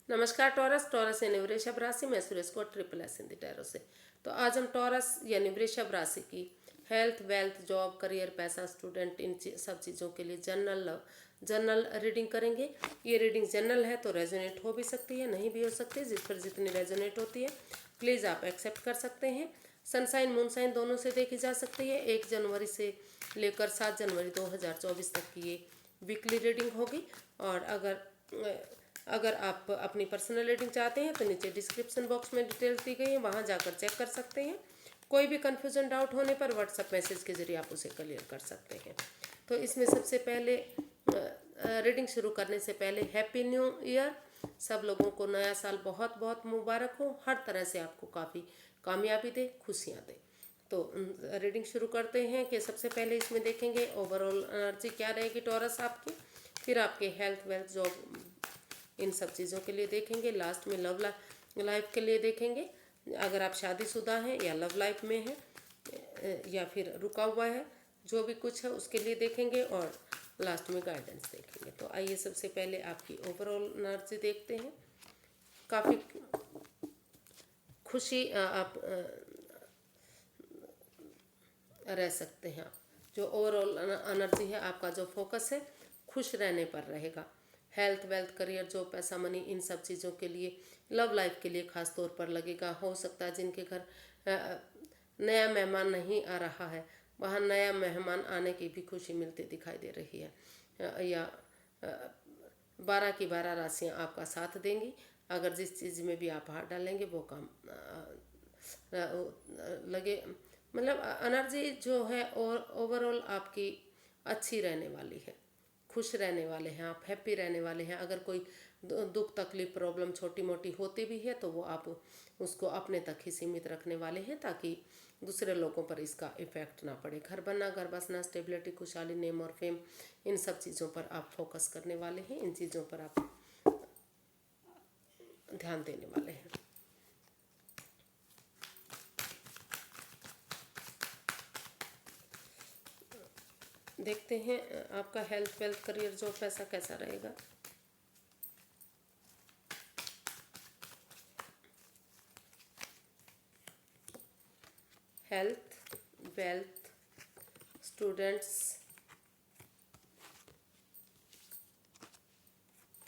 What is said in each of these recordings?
नमस्कार taurus. Taurus यानी वृषभ राशि में सुरेश को ट्रिपल एस हिंदी टैरो से। तो आज हम टॉरस यानी वृषभ राशि की हेल्थ, वेल्थ, जॉब, करियर, पैसा, स्टूडेंट, इन सब चीज़ों के लिए जनरल रीडिंग करेंगे। ये रीडिंग जनरल है तो रेजोनेट हो भी सकती है, नहीं भी हो सकती है। जिस पर जितनी रेजोनेट होती है प्लीज़ आप एक्सेप्ट कर सकते हैं। सनसाइन मूनसाइन दोनों से देखी जा सकती है। 1 जनवरी से लेकर 7 जनवरी 2024 तक की ये वीकली रीडिंग होगी। और अगर आप अपनी पर्सनल रीडिंग चाहते हैं तो नीचे डिस्क्रिप्शन बॉक्स में डिटेल्स दी गई है, वहाँ जाकर चेक कर सकते हैं। कोई भी कन्फ्यूजन डाउट होने पर व्हाट्सएप मैसेज के जरिए आप उसे क्लियर कर सकते हैं। तो इसमें सबसे पहले रीडिंग शुरू करने से पहले हैप्पी न्यू ईयर। सब लोगों को नया साल बहुत बहुत मुबारक हो, हर तरह से आपको काफ़ी कामयाबी दे, खुशियाँ दे। तो रीडिंग शुरू करते हैं कि सबसे पहले इसमें देखेंगे ओवरऑल एनर्जी क्या रहेगी टॉरस आपकी, फिर आपके हेल्थ, वेल्थ, जॉब, इन सब चीज़ों के लिए देखेंगे। लास्ट में लव लाइफ के लिए देखेंगे, अगर आप शादीशुदा हैं या लव लाइफ में हैं या फिर रुका हुआ है, जो भी कुछ है उसके लिए देखेंगे। और लास्ट में गाइडेंस देखेंगे। तो आइए सबसे पहले आपकी ओवरऑल एनर्जी देखते हैं। काफ़ी खुशी आप रह सकते हैं। आप जो ओवरऑल एनर्जी है, आपका जो फोकस है खुश रहने पर रहेगा। हेल्थ, वेल्थ, करियर, जॉब, पैसा, मनी, इन सब चीज़ों के लिए, लव लाइफ के लिए खास तौर पर लगेगा। हो सकता है जिनके घर नया मेहमान नहीं आ रहा है, वहाँ नया मेहमान आने की भी खुशी मिलती दिखाई दे रही है। या 12 की 12 राशियाँ आपका साथ देंगी। अगर जिस चीज़ में भी आप हाथ डालेंगे वो काम लगे, मतलब एनर्जी जो है और ओवरऑल आपकी अच्छी रहने वाली है। खुश रहने वाले हैं आप, हैप्पी रहने वाले हैं। अगर कोई दुख, तकलीफ, प्रॉब्लम छोटी मोटी होती भी है तो वो आप उसको अपने तक ही सीमित रखने वाले हैं, ताकि दूसरे लोगों पर इसका इफेक्ट ना पड़े। घर बनना, घर बसना, स्टेबिलिटी, खुशहाली, नेम और फेम, इन सब चीज़ों पर आप फोकस करने वाले हैं। इन चीज़ों पर आप ध्यान देने वाले हैं। देखते हैं आपका हेल्थ, वेल्थ, करियर, जॉब, पैसा कैसा रहेगा। Health, wealth, students,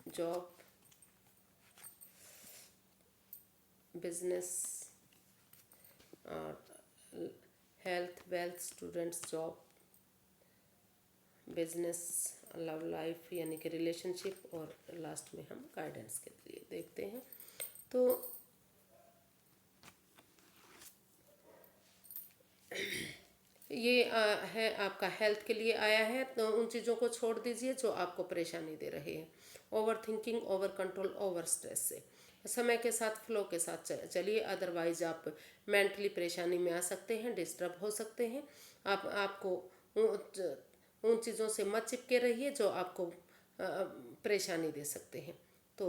job, business, और health, wealth, students, job, business, love life यानी कि रिलेशनशिप, और लास्ट में हम गाइडेंस के लिए देखते हैं। तो ये है आपका हेल्थ के लिए आया है। तो उन चीज़ों को छोड़ दीजिए जो आपको परेशानी दे रहे हैं। Over thinking, over control, over stress से समय के साथ, फ्लो के साथ चलिए, अदरवाइज आप मेंटली परेशानी में आ सकते हैं, डिस्टर्ब हो सकते हैं। आपको उन चीज़ों से मत चिपके रहिए जो आपको परेशानी दे सकते हैं। तो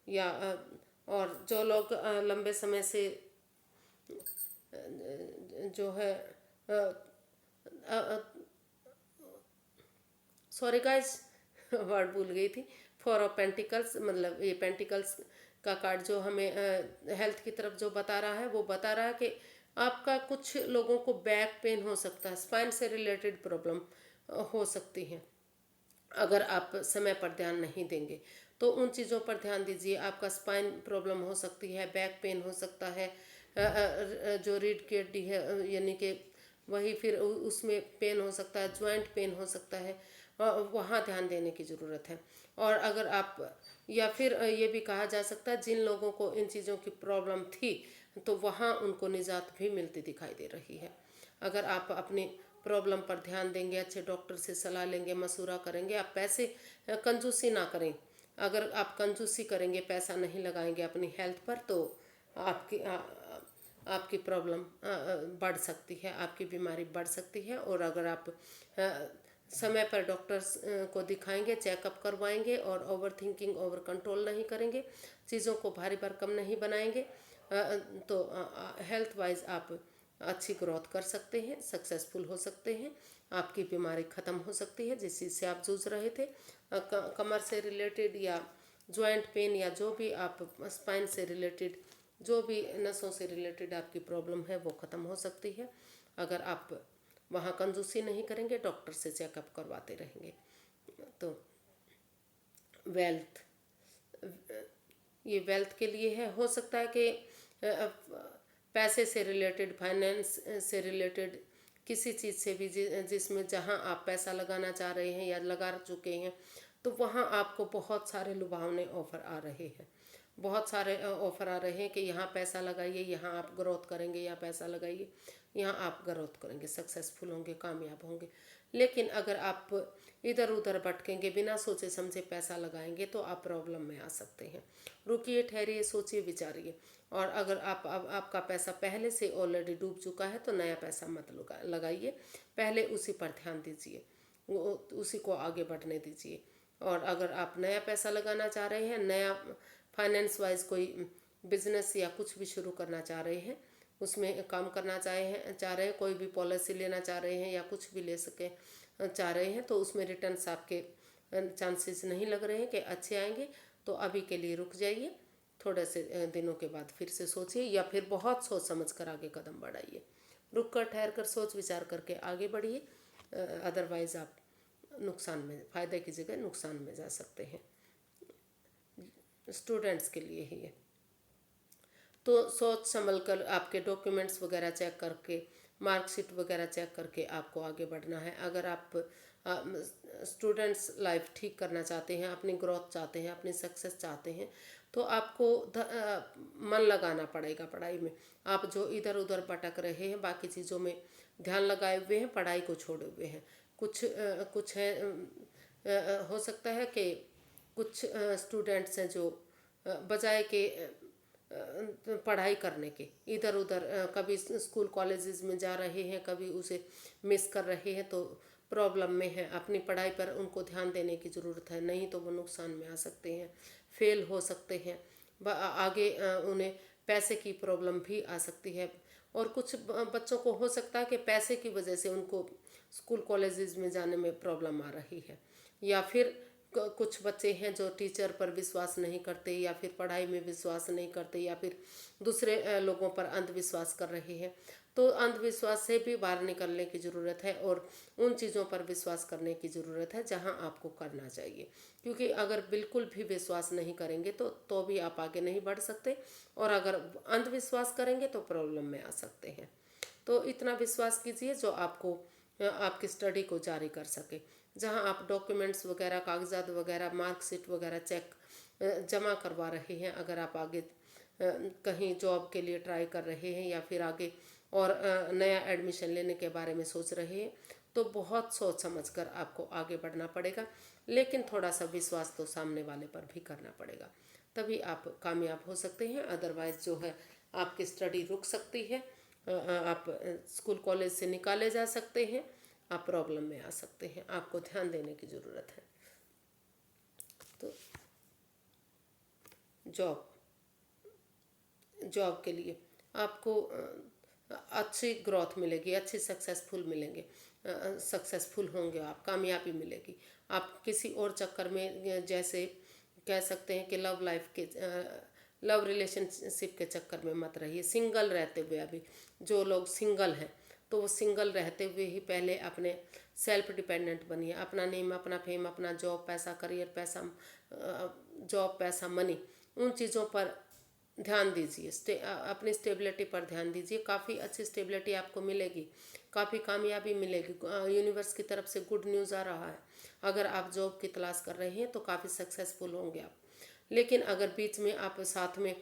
या और जो लोग लंबे समय से जो है सॉरी गाइस, वर्ड भूल गई थी। 4 ऑफ पेंटिकल्स, मतलब ये पेंटिकल्स का कार्ड जो हमें हेल्थ की तरफ जो बता रहा है, वो बता रहा है कि आपका कुछ लोगों को बैक पेन हो सकता है, स्पाइन से रिलेटेड प्रॉब्लम हो सकती है। अगर आप समय पर ध्यान नहीं देंगे तो उन चीज़ों पर ध्यान दीजिए। आपका स्पाइन प्रॉब्लम हो सकती है, बैक पेन हो सकता है, जो रीढ़ की हड्डी है यानी कि वही, फिर उसमें पेन हो सकता है, ज्वाइंट पेन हो सकता है, वहाँ ध्यान देने की ज़रूरत है। और अगर आप, या फिर ये भी कहा जा सकता है जिन लोगों को इन चीज़ों की प्रॉब्लम थी तो वहाँ उनको निजात भी मिलती दिखाई दे रही है। अगर आप अपनी प्रॉब्लम पर ध्यान देंगे, अच्छे डॉक्टर से सलाह लेंगे, मशूरा करेंगे, आप पैसे कंजूसी ना करें। अगर आप कंजूसी करेंगे, पैसा नहीं लगाएंगे अपनी हेल्थ पर, तो आपकी प्रॉब्लम बढ़ सकती है, आपकी बीमारी बढ़ सकती है। और अगर आप समय पर डॉक्टर्स को दिखाएंगे, चेकअप करवाएंगे, और ओवर थिंकिंग, ओवर कंट्रोल नहीं करेंगे, चीज़ों को भारी भरकम नहीं बनाएंगे, तो हेल्थ वाइज आप अच्छी ग्रोथ कर सकते हैं, सक्सेसफुल हो सकते हैं। आपकी बीमारी ख़त्म हो सकती है जिस चीज़ से आप जूझ रहे थे, कमर से रिलेटेड या जॉइंट पेन या जो भी आप स्पाइन से रिलेटेड, जो भी नसों से रिलेटेड आपकी प्रॉब्लम है वो ख़त्म हो सकती है अगर आप वहाँ कंजूसी नहीं करेंगे, डॉक्टर से चेकअप करवाते रहेंगे। तो वेल्थ, ये वेल्थ के लिए है। हो सकता है कि पैसे से रिलेटेड, फाइनेंस से रिलेटेड किसी चीज़ से भी जिसमें जहां आप पैसा लगाना चाह रहे हैं या लगा चुके हैं, तो वहां आपको बहुत सारे लुभावने ऑफर आ रहे हैं, बहुत सारे ऑफर आ रहे हैं कि यहाँ पैसा लगाइए, यहाँ आप ग्रोथ करेंगे, यहाँ पैसा लगाइए, यहाँ आप ग्रोथ करेंगे, सक्सेसफुल होंगे, कामयाब होंगे। लेकिन अगर आप इधर उधर भटकेंगे, बिना सोचे समझे पैसा लगाएंगे, तो आप प्रॉब्लम में आ सकते हैं। रुकिए, ठहरिए, सोचिए, विचारिए। और अगर आपका पैसा पहले से ऑलरेडी डूब चुका है तो नया पैसा मत लगाइए, पहले उसी पर ध्यान दीजिए, उसी को आगे बढ़ने दीजिए। और अगर आप नया पैसा लगाना चाह रहे हैं, नया फाइनेंस वाइज कोई बिजनेस या कुछ भी शुरू करना चाह रहे हैं, उसमें काम करना चाह रहे हैं, कोई भी पॉलिसी लेना चाह रहे हैं या कुछ भी ले सके चाह रहे हैं, तो उसमें रिटर्न्स आपके चांसेस नहीं लग रहे हैं कि अच्छे आएंगे, तो अभी के लिए रुक जाइए, थोड़े से दिनों के बाद फिर से सोचिए, या फिर बहुत सोच समझ कर आगे कदम बढ़ाइए। रुक कर, ठहर कर, सोच विचार करके आगे बढ़िए, अदरवाइज़ आप नुकसान में, फ़ायदे की जगह नुकसान में जा सकते हैं। स्टूडेंट्स के लिए ही है, तो सोच संभल कर आपके डॉक्यूमेंट्स वगैरह चेक करके, मार्कशीट वगैरह चेक करके आपको आगे बढ़ना है। अगर आप स्टूडेंट्स लाइफ ठीक करना चाहते हैं, अपनी ग्रोथ चाहते हैं, अपनी सक्सेस चाहते हैं, तो आपको मन लगाना पड़ेगा पढ़ाई में। आप जो इधर उधर भटक रहे हैं, बाकी चीज़ों में ध्यान लगाए हुए हैं, पढ़ाई को छोड़े हुए हैं, कुछ है, हो सकता है कि कुछ स्टूडेंट्स हैं जो बजाय के पढ़ाई करने के इधर उधर कभी स्कूल कॉलेजेस में जा रहे हैं, कभी उसे मिस कर रहे हैं, तो प्रॉब्लम में है। अपनी पढ़ाई पर उनको ध्यान देने की ज़रूरत है, नहीं तो वो नुकसान में आ सकते हैं, फेल हो सकते हैं, आगे उन्हें पैसे की प्रॉब्लम भी आ सकती है। और कुछ बच्चों को हो सकता है कि पैसे की वजह से उनको स्कूल कॉलेजेस में जाने में प्रॉब्लम आ रही है, या फिर कुछ बच्चे हैं जो टीचर पर विश्वास नहीं करते, या फिर पढ़ाई में विश्वास नहीं करते, या फिर दूसरे लोगों पर अंधविश्वास कर रहे हैं। तो अंधविश्वास से भी बाहर निकलने की ज़रूरत है, और उन चीज़ों पर विश्वास करने की ज़रूरत है जहां आपको करना चाहिए। क्योंकि अगर बिल्कुल भी विश्वास नहीं करेंगे तो भी आप आगे नहीं बढ़ सकते, और अगर अंधविश्वास करेंगे तो प्रॉब्लम में आ सकते हैं। तो इतना विश्वास कीजिए जो आपको आपकी स्टडी को जारी कर सके। जहां आप डॉक्यूमेंट्स वगैरह, कागजात वगैरह, मार्कशीट वगैरह चेक जमा करवा रहे हैं, अगर आप आगे कहीं जॉब के लिए ट्राई कर रहे हैं, या फिर आगे और नया एडमिशन लेने के बारे में सोच रहे हैं, तो बहुत सोच समझ कर आपको आगे बढ़ना पड़ेगा। लेकिन थोड़ा सा विश्वास तो सामने वाले पर भी करना पड़ेगा, तभी आप कामयाब हो सकते हैं। अदरवाइज़ जो है आपकी स्टडी रुक सकती है, आप स्कूल कॉलेज से निकाले जा सकते हैं, आप प्रॉब्लम में आ सकते हैं। आपको ध्यान देने की ज़रूरत है। तो जॉब के लिए आपको अच्छी ग्रोथ मिलेगी, अच्छी सक्सेसफुल मिलेंगे, सक्सेसफुल होंगे आप, कामयाबी मिलेगी। आप किसी और चक्कर में, जैसे कह सकते हैं कि लव रिलेशनशिप के चक्कर में मत रहिए। सिंगल रहते हुए, अभी जो लोग सिंगल हैं, तो वो सिंगल रहते हुए ही पहले अपने सेल्फ डिपेंडेंट बनिए। अपना नेम, अपना फेम, अपना जॉब पैसा, करियर पैसा, जॉब पैसा, मनी, उन चीज़ों पर ध्यान दीजिए, अपनी स्टेबिलिटी पर ध्यान दीजिए। काफ़ी अच्छी स्टेबिलिटी आपको मिलेगी, काफ़ी कामयाबी मिलेगी। यूनिवर्स की तरफ से गुड न्यूज़ आ रहा है। अगर आप जॉब की तलाश कर रहे हैं तो काफ़ी सक्सेसफुल होंगे आप। लेकिन अगर बीच में आप साथ में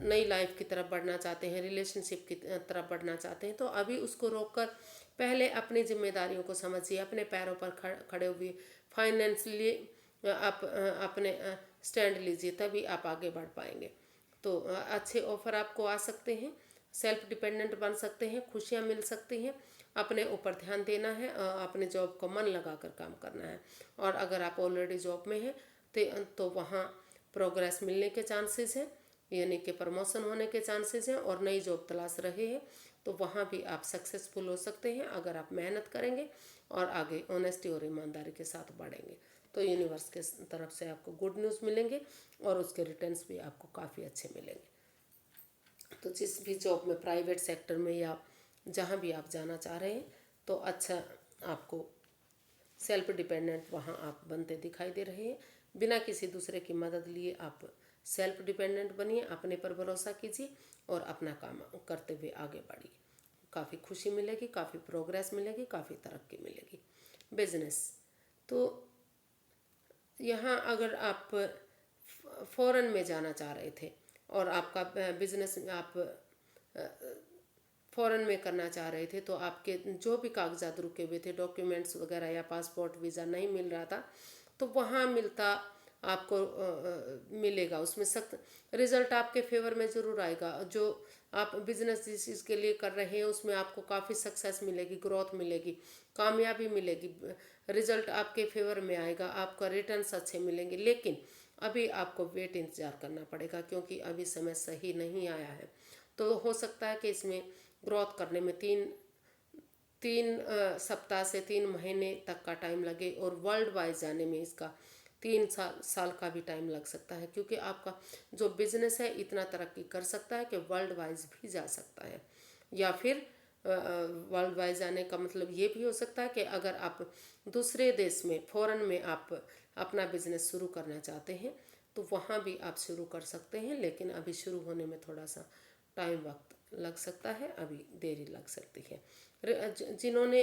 नई लाइफ की तरफ बढ़ना चाहते हैं, रिलेशनशिप की तरफ बढ़ना चाहते हैं, तो अभी उसको रोककर पहले अपनी जिम्मेदारियों को समझिए, अपने पैरों पर खड़े हुए फाइनेंशियली आप अपने स्टैंड लीजिए, तभी आप आगे बढ़ पाएंगे। तो अच्छे ऑफर आपको आ सकते हैं, सेल्फ डिपेंडेंट बन सकते हैं, खुशियाँ मिल सकती हैं। अपने ऊपर ध्यान देना है, अपने जॉब को मन लगा कर काम करना है। और अगर आप ऑलरेडी जॉब में हैं तो वहाँ प्रोग्रेस मिलने के चांसेस हैं, यानी कि प्रमोशन होने के चांसेस हैं। और नई जॉब तलाश रहे हैं तो वहाँ भी आप सक्सेसफुल हो सकते हैं, अगर आप मेहनत करेंगे और आगे ऑनेस्टी और ईमानदारी के साथ बढ़ेंगे। तो यूनिवर्स के तरफ से आपको गुड न्यूज़ मिलेंगे और उसके रिटर्न्स भी आपको काफ़ी अच्छे मिलेंगे। तो जिस भी जॉब में, प्राइवेट सेक्टर में या जहाँ भी आप जाना चाह रहे हैं, तो अच्छा आपको सेल्फ डिपेंडेंट वहाँ आप बनते दिखाई दे रहे हैं। बिना किसी दूसरे की मदद लिए आप सेल्फ डिपेंडेंट बनिए, अपने पर भरोसा कीजिए और अपना काम करते हुए आगे बढ़िए। काफ़ी खुशी मिलेगी, काफ़ी प्रोग्रेस मिलेगी, काफ़ी तरक्की मिलेगी। बिजनेस, तो यहाँ अगर आप फॉरेन में जाना चाह रहे थे और आपका बिजनेस आप फॉरेन में करना चाह रहे थे, तो आपके जो भी कागजात रुके हुए थे, डॉक्यूमेंट्स वगैरह या पासपोर्ट वीज़ा नहीं मिल रहा था, तो वहाँ मिलता आपको मिलेगा। उसमें सख्त रिजल्ट आपके फेवर में ज़रूर आएगा। जो आप बिजनेस जिस चीज़ के लिए कर रहे हैं उसमें आपको काफ़ी सक्सेस मिलेगी, ग्रोथ मिलेगी, कामयाबी मिलेगी, रिजल्ट आपके फेवर में आएगा, आपका रिटर्न्स अच्छे मिलेंगे। लेकिन अभी आपको वेट इंतज़ार करना पड़ेगा, क्योंकि अभी समय सही नहीं आया है। तो हो सकता है कि इसमें ग्रोथ करने में तीन तीन सप्ताह से 3 महीने तक का टाइम लगे और वर्ल्ड वाइज जाने में इसका 3 साल का भी टाइम लग सकता है, क्योंकि आपका जो बिजनेस है इतना तरक्की कर सकता है कि वर्ल्ड वाइज भी जा सकता है। या फिर वर्ल्ड वाइज जाने का मतलब ये भी हो सकता है कि अगर आप दूसरे देश में, फॉरेन में आप अपना बिजनेस शुरू करना चाहते हैं, तो वहाँ भी आप शुरू कर सकते हैं। लेकिन अभी शुरू होने में थोड़ा सा वक्त लग सकता है, अभी देरी लग सकती है। जिन्होंने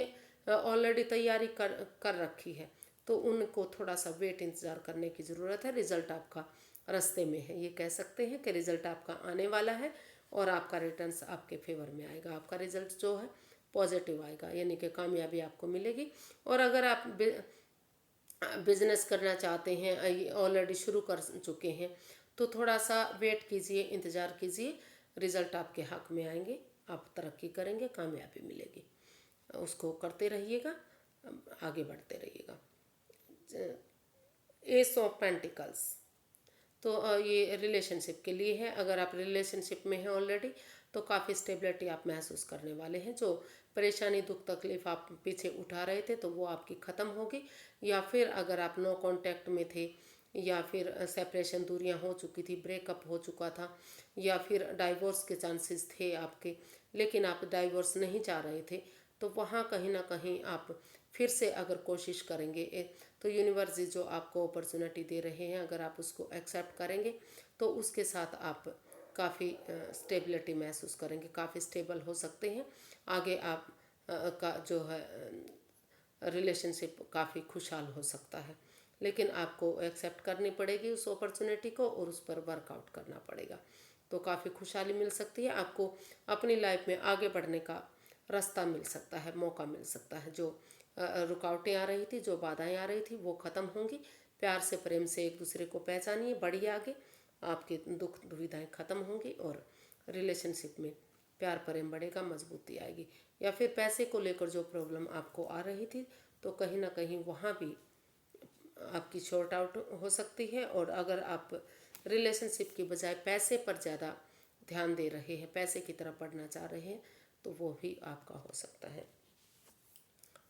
ऑलरेडी तैयारी कर रखी है, तो उनको थोड़ा सा वेट इंतज़ार करने की ज़रूरत है। रिज़ल्ट आपका रास्ते में है, ये कह सकते हैं कि रिज़ल्ट आपका आने वाला है और आपका रिटर्न्स आपके फेवर में आएगा। आपका रिज़ल्ट जो है पॉजिटिव आएगा, यानी कि कामयाबी आपको मिलेगी। और अगर आप बिजनेस करना चाहते हैं, ऑलरेडी शुरू कर चुके हैं, तो थोड़ा सा वेट कीजिए, इंतज़ार कीजिए, रिज़ल्ट आपके हक में आएंगे, आप तरक्की करेंगे, कामयाबी मिलेगी। उसको करते रहिएगा, आगे बढ़ते रहिएगा। एस ऑफ पेंटिकल्स, तो ये रिलेशनशिप के लिए है। अगर आप रिलेशनशिप में हैं ऑलरेडी, तो काफ़ी स्टेबिलिटी आप महसूस करने वाले हैं। जो परेशानी, दुख, तकलीफ आप पीछे उठा रहे थे, तो वो आपकी ख़त्म होगी। या फिर अगर आप नो कांटेक्ट में थे, या फिर सेपरेशन, दूरियां हो चुकी थी, ब्रेकअप हो चुका था, या फिर डाइवोर्स के चांसेस थे आपके, लेकिन आप डाइवोर्स नहीं चाह रहे थे, तो वहाँ कहीं ना कहीं आप फिर से अगर कोशिश करेंगे, तो यूनिवर्स जो आपको अपॉर्चुनिटी दे रहे हैं, अगर आप उसको एक्सेप्ट करेंगे, तो उसके साथ आप काफ़ी स्टेबिलिटी महसूस करेंगे, काफ़ी स्टेबल हो सकते हैं। आगे आप का जो है रिलेशनशिप काफ़ी खुशहाल हो सकता है। लेकिन आपको एक्सेप्ट करनी पड़ेगी उस अपॉर्चुनिटी को और उस पर वर्कआउट करना पड़ेगा, तो काफ़ी खुशहाली मिल सकती है। आपको अपनी लाइफ में आगे बढ़ने का रास्ता मिल सकता है, मौका मिल सकता है। जो रुकावटें आ रही थी, जो बाधाएं आ रही थी, वो ख़त्म होंगी। प्यार से, प्रेम से एक दूसरे को पहचानिए, बढ़िए आगे, आपके दुख दुविधाएं ख़त्म होंगी और रिलेशनशिप में प्यार प्रेम बढ़ेगा, मजबूती आएगी। या फिर पैसे को लेकर जो प्रॉब्लम आपको आ रही थी, तो कहीं ना कहीं वहाँ भी आपकी शॉर्ट आउट हो सकती है। और अगर आप रिलेशनशिप की बजाय पैसे पर ज़्यादा ध्यान दे रहे हैं, पैसे की तरफ बढ़ना चाह रहे हैं, तो वो भी आपका हो सकता है।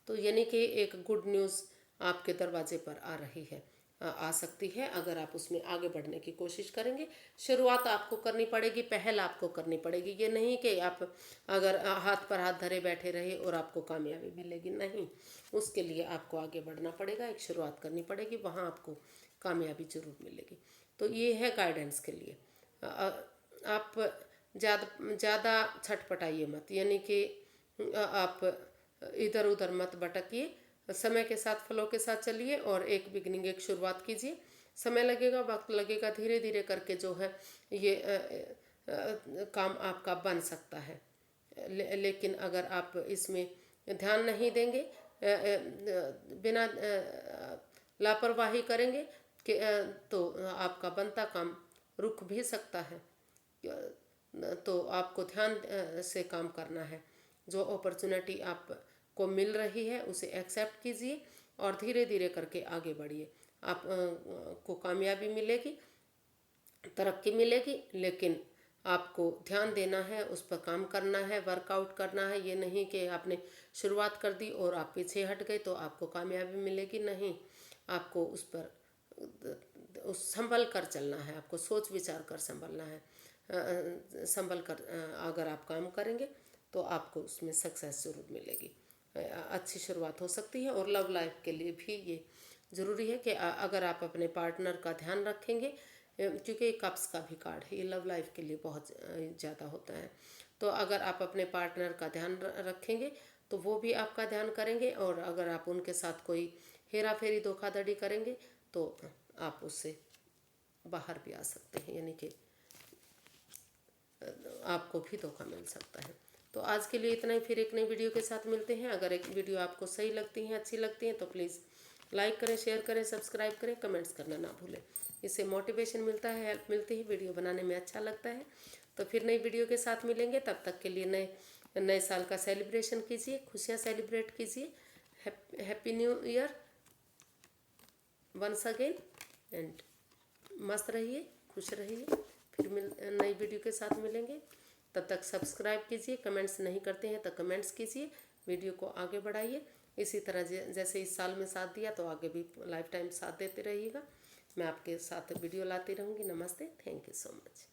तो यानी कि एक गुड न्यूज़ आपके दरवाजे पर आ रही है, आ सकती है, अगर आप उसमें आगे बढ़ने की कोशिश करेंगे। शुरुआत आपको करनी पड़ेगी, पहल आपको करनी पड़ेगी। ये नहीं कि आप अगर हाथ पर हाथ धरे बैठे रहे और आपको कामयाबी मिलेगी, नहीं। उसके लिए आपको आगे बढ़ना पड़ेगा, एक शुरुआत करनी पड़ेगी, वहाँ आपको कामयाबी जरूर मिलेगी। तो ये है गाइडेंस के लिए। आप ज़्यादा छटपटाइए मत, यानी कि आप इधर उधर मत भटकिए, समय के साथ, फ्लो के साथ चलिए और एक बिगनिंग, एक शुरुआत कीजिए। समय लगेगा, वक्त लगेगा, धीरे धीरे करके जो है ये काम आपका बन सकता है। लेकिन अगर आप इसमें ध्यान नहीं देंगे, बिना लापरवाही करेंगे कि तो आपका बनता काम रुक भी सकता है। तो आपको ध्यान से काम करना है। जो अपॉर्चुनिटी आपको मिल रही है उसे एक्सेप्ट कीजिए और धीरे धीरे करके आगे बढ़िए। आप को कामयाबी मिलेगी, तरक्की मिलेगी, लेकिन आपको ध्यान देना है, उस पर काम करना है, वर्कआउट करना है। ये नहीं कि आपने शुरुआत कर दी और आप पीछे हट गए तो आपको कामयाबी मिलेगी, नहीं। आपको उस पर संभल कर चलना है, आपको सोच विचार कर संभलना है। संभल कर अगर आप काम करेंगे तो आपको उसमें सक्सेस जरूर मिलेगी। अच्छी शुरुआत हो सकती है। और लव लाइफ के लिए भी ये ज़रूरी है कि अगर आप अपने पार्टनर का ध्यान रखेंगे, क्योंकि ये कप्स का भी कार्ड है, ये लव लाइफ के लिए बहुत ज़्यादा होता है। तो अगर आप अपने पार्टनर का ध्यान रखेंगे तो वो भी आपका ध्यान करेंगे, और अगर आप उनके साथ कोई हेरा फेरी धोखाधड़ी करेंगे तो आप उससे बाहर भी आ सकते हैं, यानी कि आपको भी धोखा मिल सकता है। तो आज के लिए इतना ही, फिर एक नई वीडियो के साथ मिलते हैं। अगर एक वीडियो आपको सही लगती है, अच्छी लगती है, तो प्लीज़ लाइक करें, शेयर करें, सब्सक्राइब करें, कमेंट्स करना ना भूलें। इससे मोटिवेशन मिलता है, हेल्प मिलती है, वीडियो बनाने में अच्छा लगता है। तो फिर नई वीडियो के साथ मिलेंगे, तब तक के लिए नए साल का सेलिब्रेशन कीजिए, खुशियाँ सेलिब्रेट कीजिए। Happy new year once again, and मस्त रहिए, खुश रहिए। फिर नई वीडियो के साथ मिलेंगे, तब तक सब्सक्राइब कीजिए। कमेंट्स नहीं करते हैं तो कमेंट्स कीजिए, वीडियो को आगे बढ़ाइए। इसी तरह जैसे इस साल में साथ दिया तो आगे भी लाइफ टाइम साथ देते रहिएगा। मैं आपके साथ वीडियो लाती रहूँगी। नमस्ते, थैंक यू सो मच।